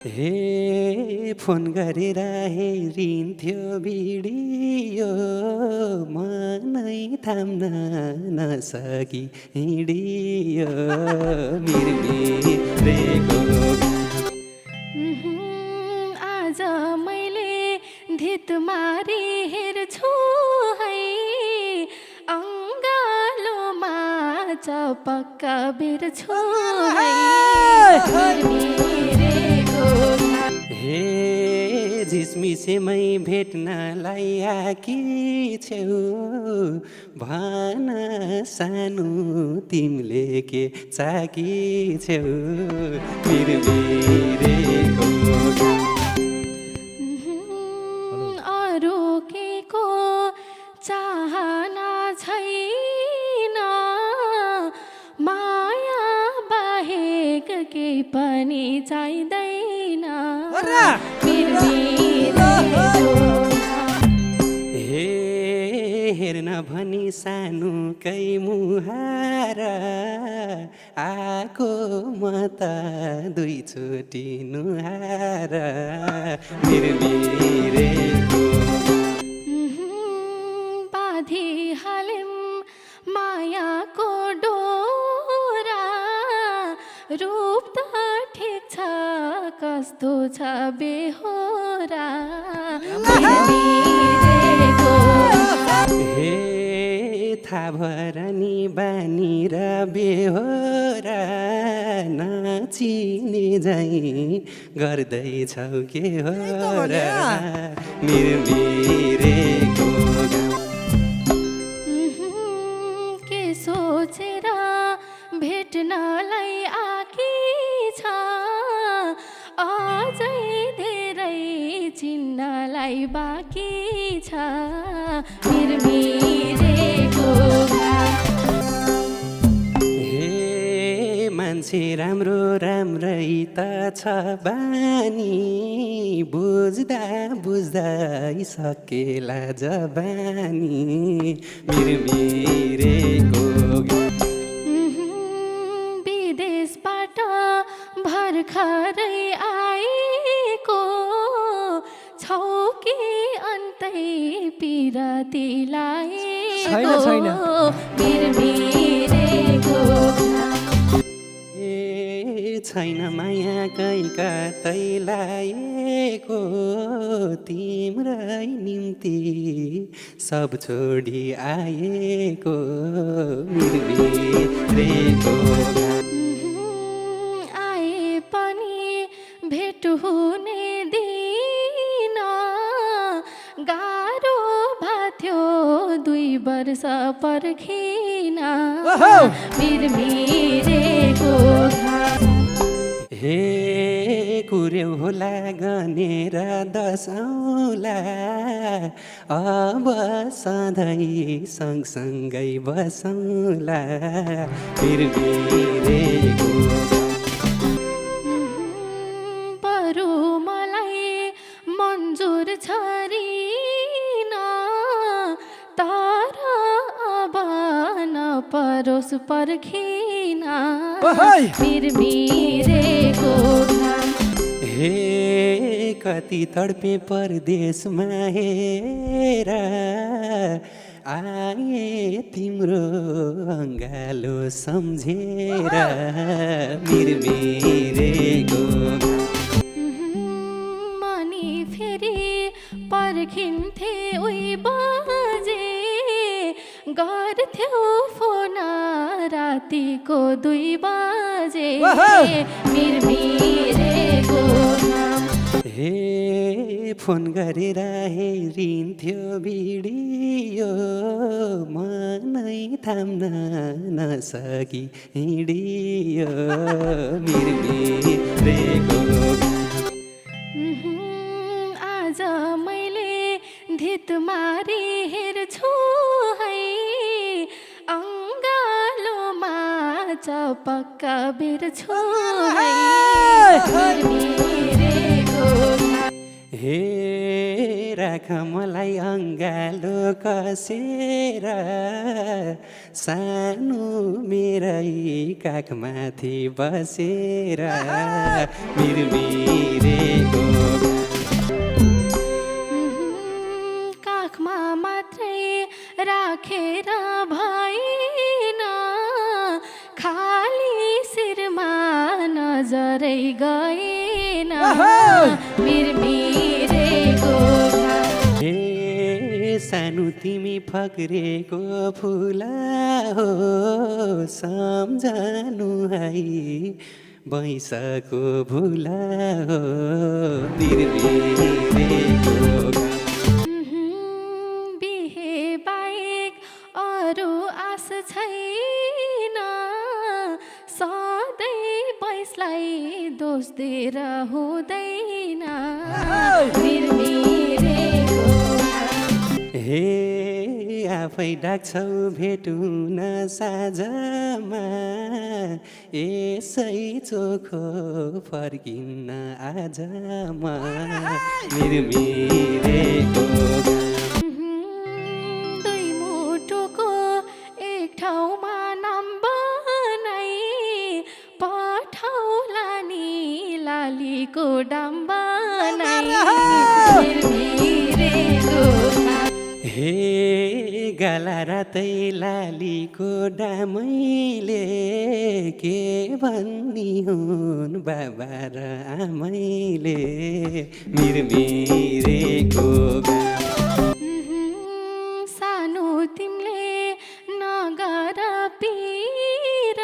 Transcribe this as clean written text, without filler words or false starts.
हे फोन गरेर हेरिन्थ्यो भिडियो मनै थाम्न नसकी हिँडियो मिरमिरेको आज मैले धित मारी हेर्छु है अङ्गालोमा चपक्क बेर्छु है हे झिसमिसेमै भेट्नलाई आकी छेउ भन सानो तिमीले के चाकी छेउ मिरमिरेको अरू केको चाहना छैन माया बाहेक केही पनि चाहिँदैन हे हेर्न भनी सानुकै मुहार आको म त दुईचोटि नुहार मिरमिरेको बाँधी हालेम मायाको डोरा रूप त ठिक छ कस्तो छ बेहोरा हे थाहा भएर नि बानी र बेहोरा नाचिने झैँ गर्दैछौ के हो र मिरमिरेको के सोचेर भेट्नलाई आकी छ अझै धेरै चिन्नलाई बाँकी छ मिरमिरेको हे मान्छे राम्रो राम्रै त छ बानी बुझ्दा बुझ्दै सकेला जबानी मिरमिरेको विदेशबाट भर्खरै आएको छौ कि अन्तै पिरतीलाई मिरमिरेको छैन माया कै कतै लाएको तिम्रै निम्ति सब छोडी आएको मिरमिरेको आए पनि भेट हुने दिन गाह्रो भाथ्यो 2 वर्ष पर्खिन मिरमिरेको हे कुर्यौ होला गनेर दसौँला अब सधैँ सँगसँगै बसौँला मिरमिरेको बरु मलाई मन्जुर छरिन तर अब नपरोस् पर्खिन मिरमिरेको हे कति तडपे परदेशमा हेर आए तिम्रो अङ्गालो सम्झेर मिरमिरेको मनी फेरि पर्खिन्थे उही बजे गर्थ्यौ फोन रातिको 2 बजे मिरमिरेको हे फोन गरेर हेरिन्थ्यो भिडियो मनै थाम्न नसकी हिँडियो मिरमिरेको आज मैले धित मारी हेर्छु है अङ्गालोमा चपक्क बेर्छु है हे राख मलाई अङ्गालो कसेर सानो मेरै काखमाथि बसेर मिरमिरेको काखमा मात्रै राखेर भएन खाली शिरमा नजरै गएन मिरमिरेको हे सानो तिमी फक्रेको फुला हो सम्झनु है बैसको भुला हो मिरमिरेको बिहे बाहेक अरू आश छैन सधैँ बैसलाई दोष दिएर हुँदैन मिरमिरेको हे आफै डाक्छौ भेटुन साँझमा यसै चोखो फर्किन्न आजमा मिरमिरेको दुई मुटुको एक ठाउँमा नाम बनाई पठाउला नि लालीको डाम बनाई मिरमिरेको हे गाला रातै लालीको डामैले के भन्नी हुन् बाबा र आमैले मिरमिरेको सानो तिमीले नगर पिर